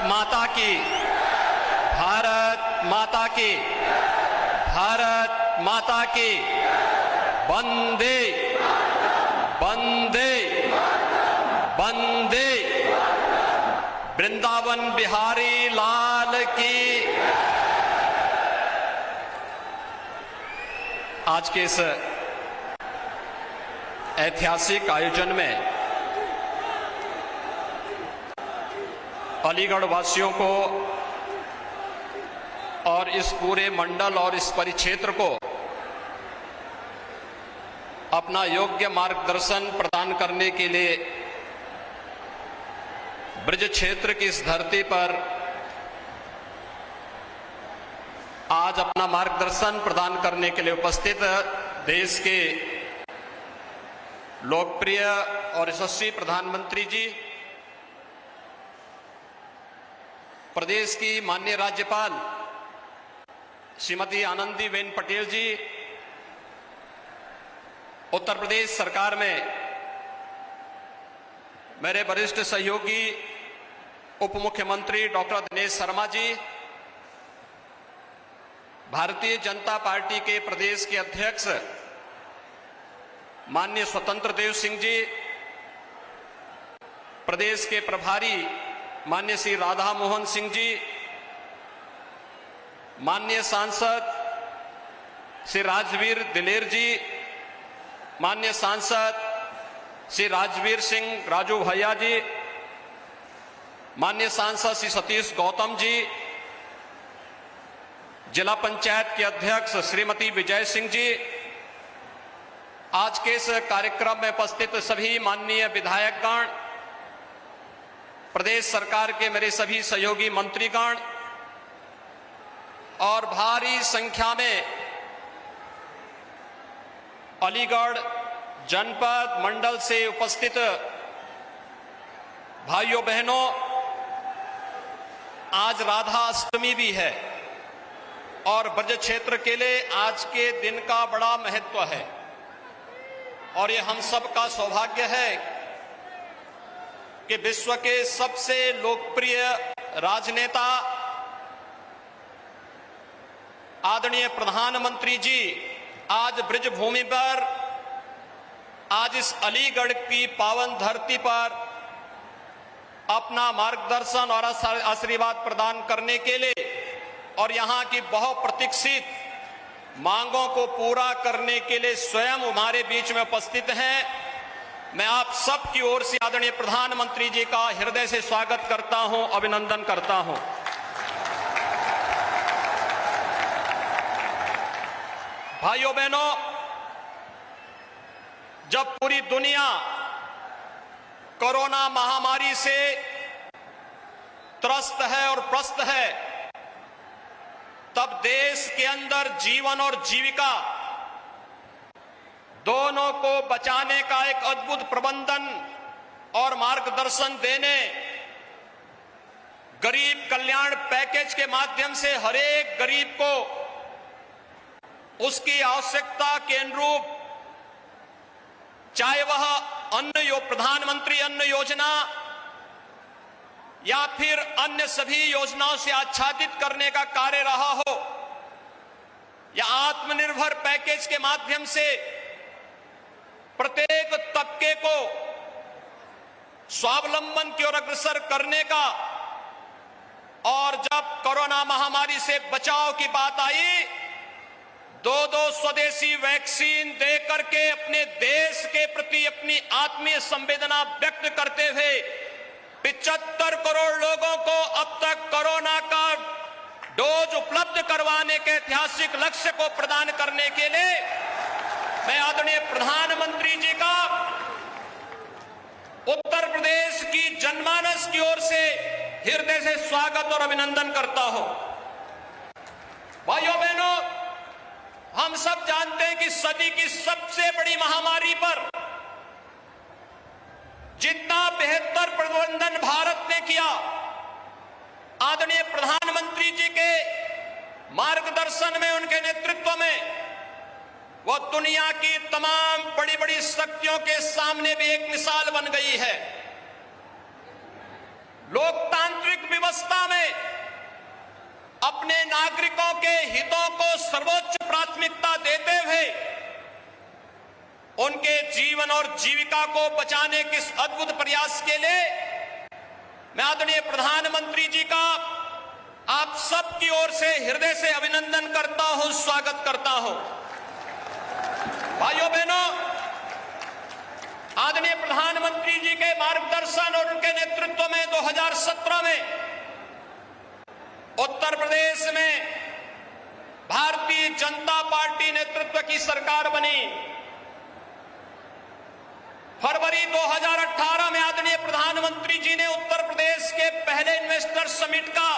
माता की, भारत माता की, भारत माता की। वंदे वंदे वंदे। वृंदावन बिहारी लाल की। आज के इस ऐतिहासिक आयोजन में अलीगढ़ वासियों को और इस पूरे मंडल और इस परिक्षेत्र को अपना योग्य मार्गदर्शन प्रदान करने के लिए ब्रज क्षेत्र की इस धरती पर आज अपना मार्गदर्शन प्रदान करने के लिए उपस्थित देश के लोकप्रिय और यशस्वी प्रधानमंत्री जी, प्रदेश की माननीय राज्यपाल श्रीमती आनंदीबेन पटेल जी, उत्तर प्रदेश सरकार में मेरे वरिष्ठ सहयोगी उप मुख्यमंत्री डॉक्टर दिनेश शर्मा जी, भारतीय जनता पार्टी के प्रदेश के अध्यक्ष माननीय स्वतंत्र देव सिंह जी, प्रदेश के प्रभारी माननीय श्री राधा मोहन सिंह जी, माननीय सांसद श्री राजवीर दिलेर जी, माननीय सांसद श्री राजवीर सिंह राजू भैया जी, माननीय सांसद श्री सतीश गौतम जी, जिला पंचायत के अध्यक्ष श्रीमती विजय सिंह जी, आज के इस कार्यक्रम में उपस्थित सभी माननीय विधायकगण, प्रदेश सरकार के मेरे सभी सहयोगी मंत्रीगण और भारी संख्या में अलीगढ़ जनपद मंडल से उपस्थित भाइयों बहनों, आज राधा अष्टमी भी है और ब्रज क्षेत्र के लिए आज के दिन का बड़ा महत्व है और ये हम सब का सौभाग्य है कि विश्व के सबसे लोकप्रिय राजनेता आदरणीय प्रधानमंत्री जी आज ब्रज भूमि पर, आज इस अलीगढ़ की पावन धरती पर अपना मार्गदर्शन और आशीर्वाद प्रदान करने के लिए और यहाँ की बहुप्रतीक्षित मांगों को पूरा करने के लिए स्वयं हमारे बीच में उपस्थित हैं। मैं आप सब की ओर से आदरणीय प्रधानमंत्री जी का हृदय से स्वागत करता हूं, अभिनंदन करता हूं। भाइयों बहनों, जब पूरी दुनिया कोरोना महामारी से त्रस्त है और प्रस्त है, तब देश के अंदर जीवन और जीविका दोनों को बचाने का एक अद्भुत प्रबंधन और मार्गदर्शन देने, गरीब कल्याण पैकेज के माध्यम से हर एक गरीब को उसकी आवश्यकता के अनुरूप, चाहे वह प्रधानमंत्री अन्न योजना या फिर अन्य सभी योजनाओं से आच्छादित करने का कार्य रहा हो, या आत्मनिर्भर पैकेज के माध्यम से प्रत्येक तबके को स्वावलंबन की ओर अग्रसर करने का, और जब कोरोना महामारी से बचाव की बात आई, दो स्वदेशी वैक्सीन दे करके अपने देश के प्रति अपनी आत्मीय संवेदना व्यक्त करते हुए 75 करोड़ लोगों को अब तक कोरोना का डोज उपलब्ध करवाने के ऐतिहासिक लक्ष्य को प्रदान करने के लिए मैं आदरणीय प्रधानमंत्री जी का उत्तर प्रदेश की जनमानस की ओर से हृदय से स्वागत और अभिनंदन करता हूं। भाइयों बहनों, हम सब जानते हैं कि सदी की सबसे बड़ी महामारी पर जितना बेहतर प्रबंधन भारत ने किया, आदरणीय प्रधानमंत्री जी के मार्गदर्शन में, उनके नेतृत्व में, वह दुनिया की तमाम बड़ी बड़ी शक्तियों के सामने भी एक मिसाल बन गई है। लोकतांत्रिक व्यवस्था व्यवस्था में अपने नागरिकों के हितों को सर्वोच्च प्राथमिकता देते हुए उनके जीवन और जीविका को बचाने के इस अद्भुत प्रयास के लिए मैं आदरणीय प्रधानमंत्री जी का आप सबकी ओर से हृदय से अभिनंदन करता हूं, स्वागत करता हूं। भाइयों बहनों, आदरणीय प्रधानमंत्री जी के मार्गदर्शन और उनके नेतृत्व में 2017 में उत्तर प्रदेश में भारतीय जनता पार्टी नेतृत्व की सरकार बनी। फरवरी 2018 में आदरणीय प्रधानमंत्री जी ने उत्तर प्रदेश के पहले इन्वेस्टर समिट का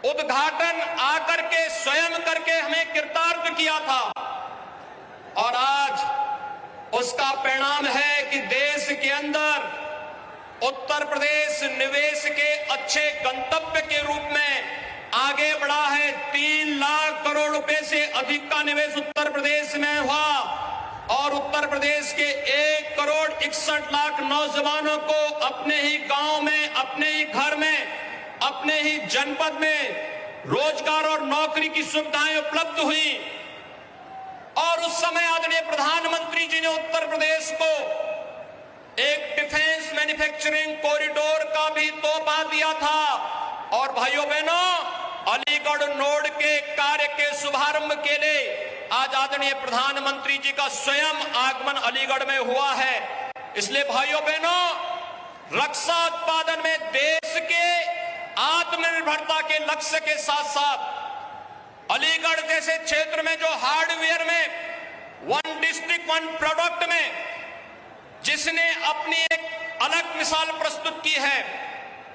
उद्घाटन आकर के स्वयं करके हमें कृतार्थ किया था और आज उसका परिणाम है कि देश के अंदर उत्तर प्रदेश निवेश के अच्छे गंतव्य के रूप में आगे बढ़ा है। 3 लाख करोड़ रुपए से अधिक का निवेश उत्तर प्रदेश में हुआ और उत्तर प्रदेश के 1 करोड़ 61 लाख नौजवानों को अपने ही गांव में, अपने ही घर में, अपने ही जनपद में रोजगार और नौकरी की सुविधाएं उपलब्ध हुई। और उस समय आदरणीय प्रधानमंत्री जी ने उत्तर प्रदेश को एक डिफेंस मैन्युफैक्चरिंग कॉरिडोर का भी तोहफा दिया था। और भाइयों बहनों, अलीगढ़ नोड के कार्य के शुभारंभ के लिए आज आदरणीय प्रधानमंत्री जी का स्वयं आगमन अलीगढ़ में हुआ है। इसलिए भाइयों बहनों, रक्षा उत्पादन में देश के आत्मनिर्भरता के लक्ष्य के साथ साथ अलीगढ़ जैसे क्षेत्र में जो हार्डवेयर में 1 डिस्ट्रिक्ट 1 प्रोडक्ट में जिसने अपनी एक अलग मिसाल प्रस्तुत की है,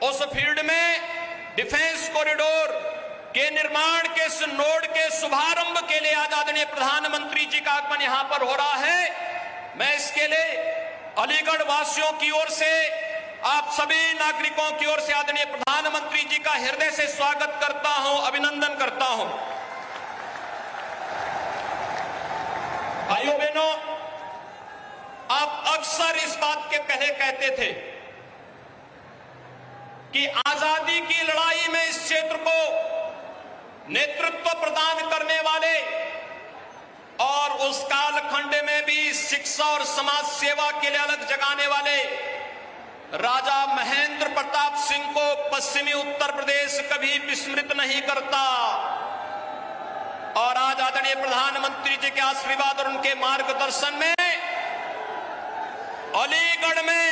उस फील्ड में डिफेंस कॉरिडोर के निर्माण के इस नोड के शुभारंभ के लिए आज आदरणीय प्रधानमंत्री जी का आगमन यहां पर हो रहा है। मैं इसके लिए अलीगढ़ वासियों की ओर से, आप सभी नागरिकों की ओर से आदरणीय प्रधानमंत्री जी का हृदय से स्वागत करता हूं, अभिनंदन करता हूं। भाइयों बहनों, आप अक्सर इस बात के पहले कहते थे कि आजादी की लड़ाई में इस क्षेत्र को नेतृत्व प्रदान करने वाले और उस कालखंड में भी शिक्षा और समाज सेवा के लिए अलग जगाने वाले राजा महेंद्र प्रताप सिंह को पश्चिमी उत्तर प्रदेश कभी विस्मृत नहीं करता। और आज आदरणीय प्रधानमंत्री जी के आशीर्वाद और उनके मार्गदर्शन में अलीगढ़ में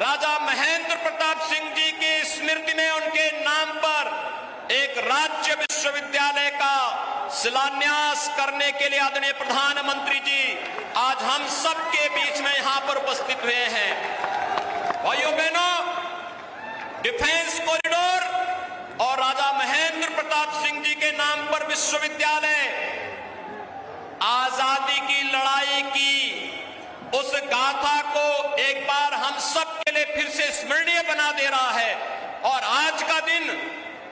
राजा महेंद्र प्रताप सिंह जी की स्मृति में उनके नाम पर एक राज्य विश्वविद्यालय का शिलान्यास करने के लिए आदरणीय प्रधानमंत्री जी आज हम सबके बीच में यहां पर उपस्थित हुए हैं। भाइयों बहनों, डिफेंस कॉरिडोर और राजा महेंद्र प्रताप सिंह जी के नाम पर विश्वविद्यालय आजादी की लड़ाई की उस गाथा को एक बार हम सब के लिए फिर से स्मरणीय बना दे रहा है। और आज का दिन,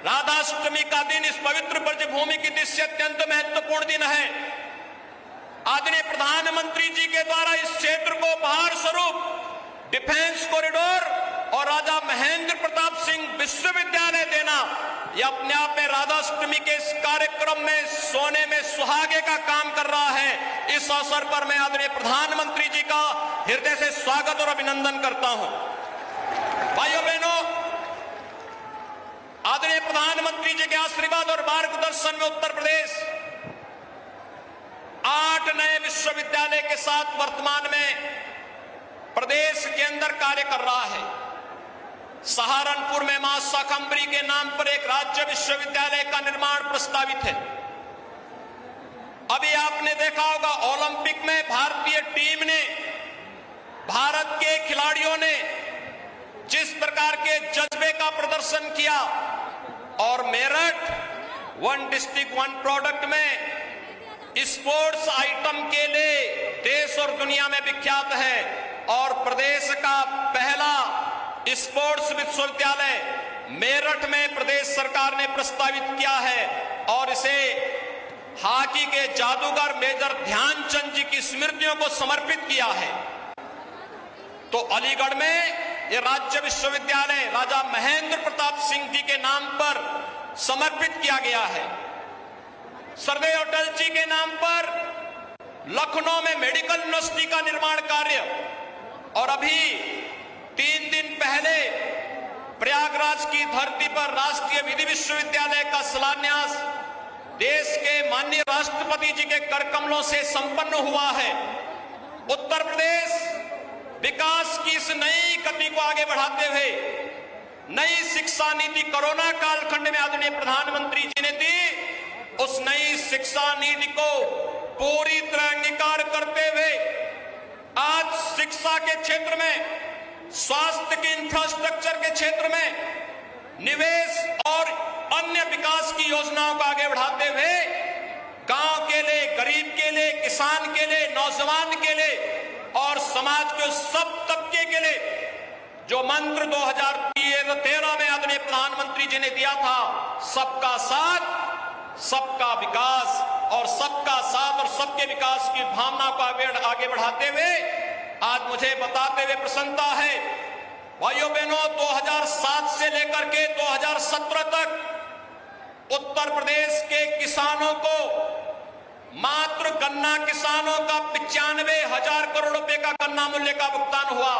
राधाष्टमी का दिन, इस पवित्र ब्रजभूमि की दृश्य अत्यंत महत्वपूर्ण दिन है। आदरणीय प्रधानमंत्री जी के द्वारा इस क्षेत्र को उपहार स्वरूप डिफेंस कॉरिडोर और राजा महेंद्र प्रताप सिंह विश्वविद्यालय देना, यह अपने आप में राधाष्टमी के इस कार्यक्रम में सोने में सुहागे का काम कर रहा है। इस अवसर पर मैं आदरणीय प्रधानमंत्री जी का हृदय से स्वागत और अभिनंदन करता हूं। भाइयों बहनों, आदरणीय प्रधानमंत्री जी के आशीर्वाद और मार्गदर्शन में उत्तर प्रदेश 8 नए विश्वविद्यालय के साथ वर्तमान में प्रदेश के अंदर कार्य कर रहा है। सहारनपुर में मां शाकंभरी के नाम पर एक राज्य विश्वविद्यालय का निर्माण प्रस्तावित है। अभी आपने देखा होगा ओलंपिक में भारतीय टीम ने, भारत के खिलाड़ियों ने जिस प्रकार के जज्बे का प्रदर्शन किया और मेरठ 1 डिस्ट्रिक्ट 1 प्रोडक्ट में स्पोर्ट्स आइटम के लिए देश और दुनिया में विख्यात है। और प्रदेश का पहला स्पोर्ट्स विश्वविद्यालय मेरठ में प्रदेश सरकार ने प्रस्तावित किया है और इसे हॉकी के जादूगर मेजर ध्यानचंद जी की स्मृतियों को समर्पित किया है। तो अलीगढ़ में यह राज्य विश्वविद्यालय राजा महेंद्र प्रताप सिंह जी के नाम पर समर्पित किया गया है। सरदेव अटल जी के नाम पर लखनऊ में मेडिकल यूनिवर्सिटी का निर्माण कार्य, और अभी 3 दिन पहले प्रयागराज की धरती पर राष्ट्रीय विधि विश्वविद्यालय का शिलान्यास देश के माननीय राष्ट्रपति जी के कर कमलों से संपन्न हुआ है। उत्तर प्रदेश विकास की इस नई गति को आगे बढ़ाते हुए नई शिक्षा नीति कोरोना कालखंड में आदरणीय प्रधानमंत्री जी ने दी, उस नई शिक्षा नीति को पूरी तरह अंगीकार करते हुए आज शिक्षा के क्षेत्र में, स्वास्थ्य के इंफ्रास्ट्रक्चर के क्षेत्र में निवेश और अन्य विकास की योजनाओं को आगे बढ़ाते हुए गांव के लिए, गरीब के लिए, किसान के लिए, नौजवान के लिए और समाज के सब तबके के लिए जो मंत्र 2013 में आदरणीय प्रधानमंत्री जी ने दिया था, सबका साथ सबका विकास, और सबका साथ और सबके विकास की भावना को आगे बढ़ाते हुए आज मुझे बताते हुए प्रसन्नता है, भाइयों बहनों, 2007 से लेकर के 2017 तक उत्तर प्रदेश के किसानों को मात्र गन्ना किसानों का 95,000 करोड़ रुपए का गन्ना मूल्य का भुगतान हुआ,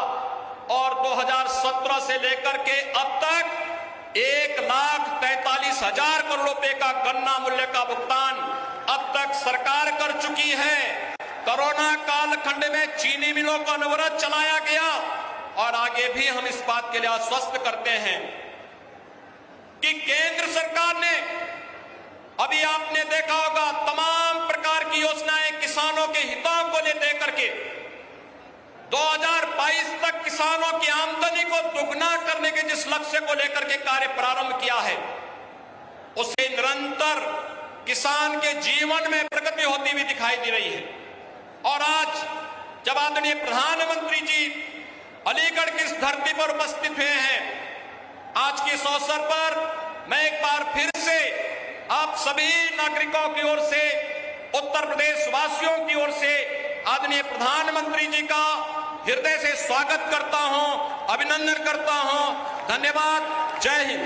और 2017 से लेकर के अब तक 1,43,000 करोड़ रुपए का गन्ना मूल्य का भुगतान अब तक सरकार कर चुकी है। कोरोना कालखंड में चीनी मिलों को अनवरत चलाया गया, और आगे भी हम इस बात के लिए आश्वस्त करते हैं कि केंद्र सरकार ने, अभी आपने देखा होगा, तमाम प्रकार की योजनाएं किसानों के हितों को लेकर के 2022 तक किसानों की आमदनी को दुगना करने के जिस लक्ष्य को लेकर के कार्य प्रारंभ किया है, उसे निरंतर किसान के जीवन में प्रगति होती हुई दिखाई दे रही है। और आज जब आदरणीय प्रधानमंत्री जी अलीगढ़ की इस धरती पर उपस्थित हुए हैं, आज के इस अवसर पर मैं एक बार फिर से आप सभी नागरिकों की ओर से, उत्तर प्रदेश वासियों की ओर से आदरणीय प्रधानमंत्री जी का हृदय से स्वागत करता हूं, अभिनंदन करता हूं। धन्यवाद। जय हिंद।